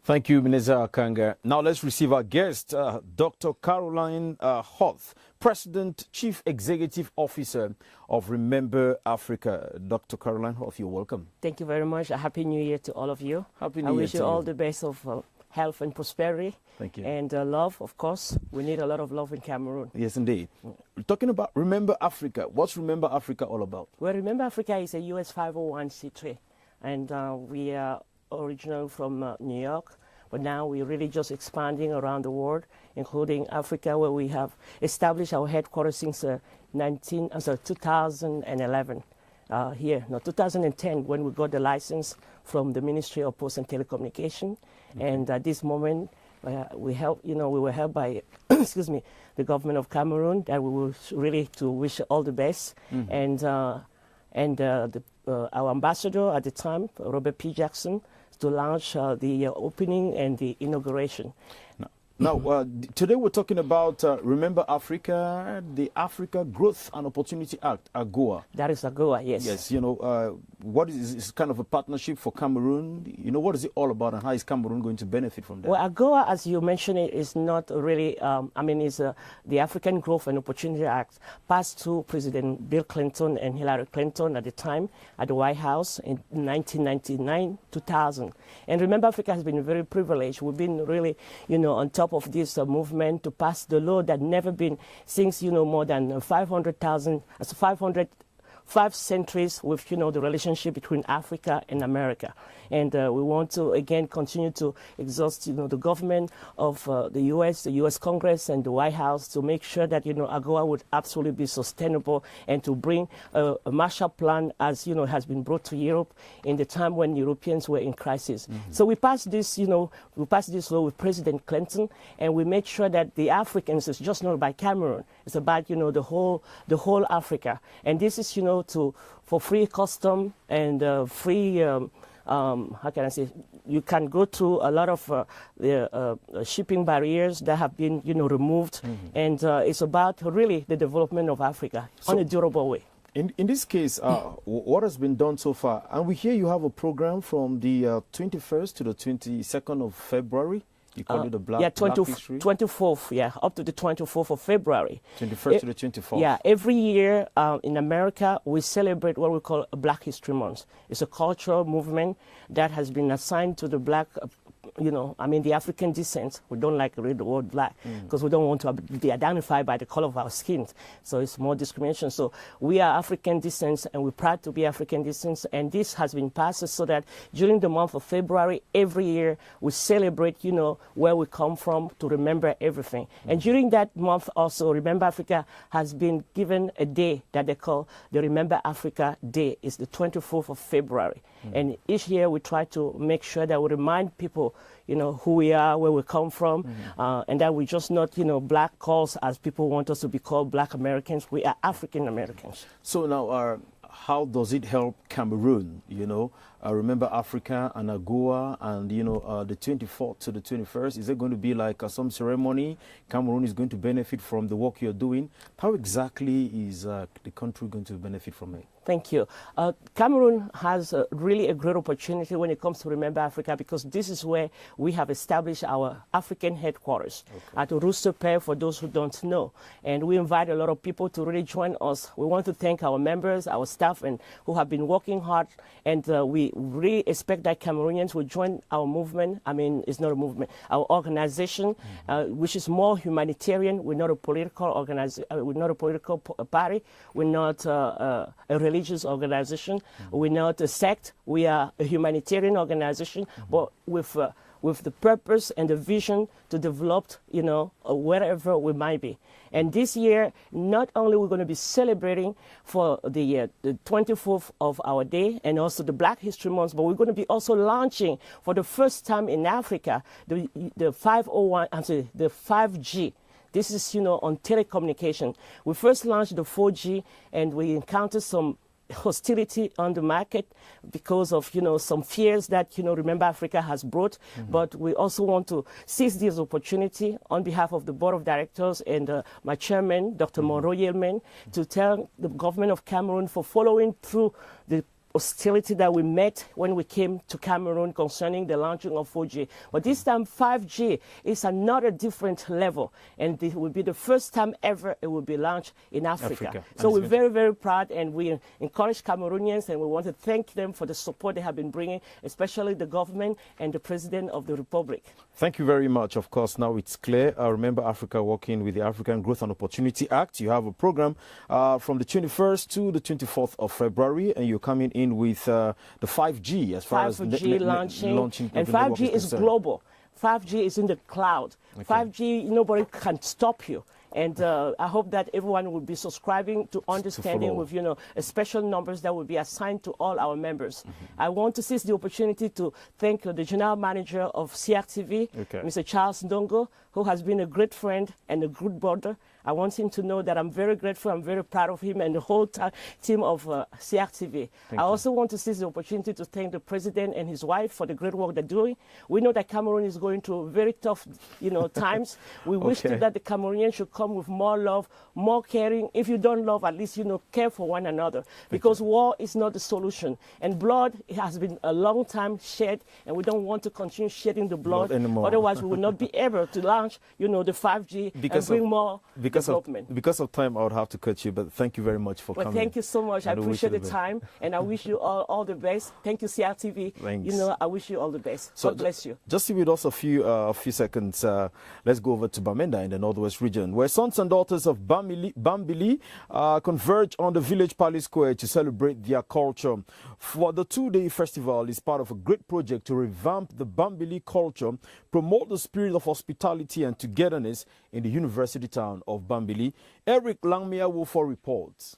Thank you, Minister Akanga. Now let's receive our guest, Dr. Caroline Hoth, President, Chief Executive Officer of Remember Africa. Dr. Caroline Hoth, you're welcome. Thank you very much. A Happy New Year to all of you. Happy New I Year wish to you you. all the best of health and prosperity. Thank you. And love, of course. We need a lot of love in Cameroon. Yes, indeed. We're talking about Remember Africa. What's Remember Africa all about? Well, Remember Africa is a US 501c3. And we are original from New York. But now we're really just expanding around the world, including Africa, where we have established our headquarters since 2011 here. No, 2010, when we got the license from the Ministry of Post and Telecommunication. Okay. And at this moment, we were helped by, excuse me, the government of Cameroon, that we will really to wish all the best. Mm-hmm. And our ambassador at the time, Robert P. Jackson, to launch the opening and the inauguration. Now, today we're talking about Remember Africa, the Africa Growth and Opportunity Act, AGOA. That is AGOA, yes. Yes, you know, what is it's kind of a partnership for Cameroon. You know, what is it all about and how is Cameroon going to benefit from that? Well, AGOA, as you mentioned, it is not really, it's the African Growth and Opportunity Act passed through President Bill Clinton and Hillary Clinton at the time at the White House in 1999, 2000. And Remember Africa has been very privileged. We've been really, on top of this movement to pass the law that never been since more than 5 centuries with the relationship between Africa and America. And we want to again continue to exhaust the government of the US Congress and the White House to make sure that AGOA would absolutely be sustainable and to bring a Marshall Plan as has been brought to Europe in the time when Europeans were in crisis. Mm-hmm. So we passed this law with President Clinton, and we made sure that the Africans is just not about Cameroon. It's about the whole Africa, and this is for free custom and free. How can I say? You can go through a lot of the shipping barriers that have been removed, mm-hmm. and it's about really the development of Africa on a durable way. In this case, what has been done so far? And we hear you have a program from the 21st to the 22nd of February. You call it the Black History? 24th, yeah, up to the 24th of February. 21st to the 24th. Yeah, every year in America, we celebrate what we call Black History Month. It's a cultural movement that has been assigned to the Black the African descent. We don't like to read the word black because we don't want to be identified by the color of our skin. So it's more discrimination. So we are African descent, and we're proud to be African descent. And this has been passed so that during the month of February, every year, we celebrate, where we come from to remember everything. And during that month also, Remember Africa has been given a day that they call the Remember Africa Day. It's the 24th of February. And each year we try to make sure that we remind people, who we are, where we come from, and that we're just not, black calls as people want us to be called Black Americans. We are African Americans. So now, how does it help Cameroon? Remember Africa and AGOA and, the 24th to the 21st. Is there going to be like some ceremony? Cameroon is going to benefit from the work you're doing. How exactly is the country going to benefit from it? Thank you. Cameroon has really a great opportunity when it comes to Remember Africa, because this is where we have established our African headquarters at Rooster Pair, for those who don't know. And we invite a lot of people to really join us. We want to thank our members, our staff, and who have been working hard. And we really expect that Cameroonians will join our movement. It's not a movement, our organization, which is more humanitarian. We're not a political organization. We're not a political party. We're not a religious organization. We're not a sect. We are a humanitarian organization, but with the purpose and the vision to develop, wherever we might be. And this year, not only we're going to be celebrating for the 24th of our day and also the Black History Month, but we're going to be also launching for the first time in Africa the 5G. This is, on telecommunication. We first launched the 4G, and we encountered some hostility on the market because of, some fears that, Remember Africa has brought. But we also want to seize this opportunity on behalf of the Board of Directors and my chairman, Dr. Monroe Yelman, to tell the government of Cameroon for following through the hostility that we met when we came to Cameroon concerning the launching of 4G. But this time 5G is another different level, and it will be the first time ever it will be launched in Africa. So we're very, very proud, and we encourage Cameroonians, and we want to thank them for the support they have been bringing, especially the government and the President of the Republic. Thank you very much. Of course, now it's clear. Remember Africa working with the African Growth and Opportunity Act. You have a program from the 21st to the 24th of February, and you're coming in with the 5G as far 5G as launching. And 5G is global. 5G is in the cloud. Okay. 5G, nobody can stop you. And I hope that everyone will be subscribing to understanding with, special numbers that will be assigned to all our members. I want to seize the opportunity to thank the General Manager of CRTV, Mr. Charles Ndongo, who has been a great friend and a good brother. I want him to know that I'm very grateful, I'm very proud of him and the whole team of CRTV. I also want to seize the opportunity to thank the President and his wife for the great work they're doing. We know that Cameroon is going through very tough times. We wish that the Cameroonians should come with more love, more caring. If you don't love, at least, care for one another. Because war is not the solution. And blood has been a long time shed, and we don't want to continue shedding the blood anymore. Otherwise, we will not be able to launch, the 5G and bring more development. Because of time, I would have to cut you, but thank you very much for coming. Thank you so much. I appreciate the time, and I wish you all the best. Thank you, CRTV. Thanks. I wish you all the best. So God bless you. Just with us a few seconds, let's go over to Bamenda in the Northwest region, where sons and daughters of Bambili converge on the village palace square to celebrate their culture. For the two-day festival is part of a great project to revamp the Bambili culture, promote the spirit of hospitality and togetherness in the university town of Bambili. Eric Langmia Wolfo reports.